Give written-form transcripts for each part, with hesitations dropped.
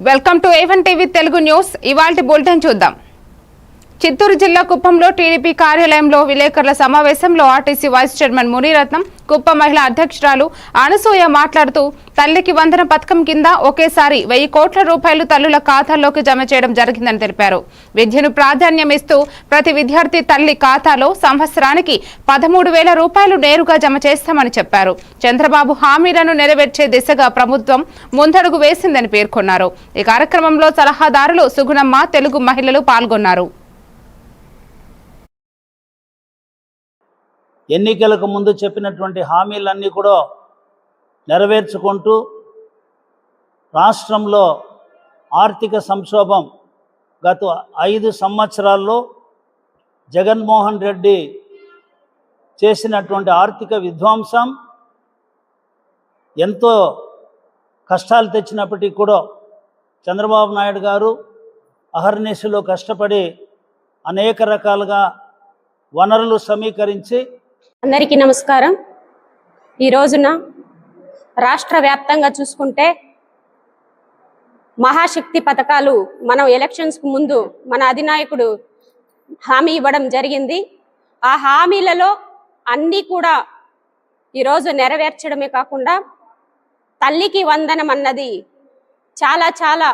Welcome to A1 TV Telugu news. ఇవాల్టి bulletin చూద్దాం. చిత్తూరు జిల్లా కుప్పంలో టీడీపీ కార్యాలయంలో విలేకరుల సమావేశంలో ఆర్టీసీ వైస్ చైర్మన్ మునిరత్నం, కుప్పం మహిళా అధ్యక్షురాలు అనసూయ మాట్లాడుతూ తల్లికి వందన పథకం కింద ఒకేసారి 1000 కోట్ల రూపాయలు తల్లుల ఖాతాల్లోకి జమ చేయడం జరిగిందని తెలిపారు. విద్యను ప్రాధాన్యమిస్తూ ప్రతి విద్యార్థి తల్లి ఖాతాలో సంవత్సరానికి 13,000 రూపాయలు నేరుగా జమ చేస్తామని చెప్పారు. చంద్రబాబు హామీలను నెరవేర్చే దిశగా ప్రభుత్వం ముందడుగు వేసిందని పేర్కొన్నారు. ఈ కార్యక్రమంలో సలహాదారులు సుగుణమ్మ, తెలుగు మహిళలు పాల్గొన్నారు. ఎన్నికలకు ముందు చెప్పినటువంటి హామీలన్నీ కూడా నెరవేర్చుకుంటూ రాష్ట్రంలో ఆర్థిక సంక్షోభం గత 5 సంవత్సరాల్లో జగన్మోహన్ రెడ్డి చేసినటువంటి ఆర్థిక విధ్వంసం ఎంతో కష్టాలు తెచ్చినప్పటికీ కూడా చంద్రబాబు నాయుడు గారు అహర్నిశలో కష్టపడి అనేక రకాలుగా వనరులు సమీకరించి అందరికీ నమస్కారం. ఈ రోజున రాష్ట్ర వ్యాప్తంగా చూసుకుంటే మహాశక్తి పథకాలు మనం ఎలక్షన్స్కు ముందు మన అధినాయకుడు హామీ ఇవ్వడం జరిగింది. ఆ హామీలలో అన్నీ కూడా ఈరోజు నెరవేర్చడమే కాకుండా తల్లికి వందనం అన్నది చాలా చాలా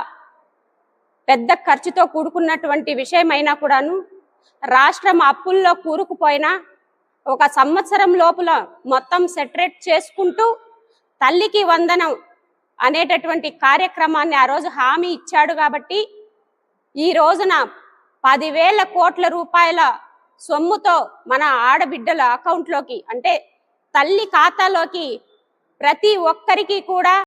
పెద్ద ఖర్చుతో కూడుకున్నటువంటి విషయమైనా కూడాను రాష్ట్రం అప్పుల్లో కూరుకుపోయినా ఒక సంవత్సరం లోపల మొత్తం సెటరేట్ చేసుకుంటూ తల్లికి వందనం అనేటటువంటి కార్యక్రమాన్ని ఆ రోజు హామీ ఇచ్చాడు. కాబట్టి ఈ రోజున 10,000 కోట్ల రూపాయల సొమ్ముతో మన ఆడబిడ్డల అకౌంట్లోకి అంటే తల్లి ఖాతాలోకి ప్రతి ఒక్కరికి కూడా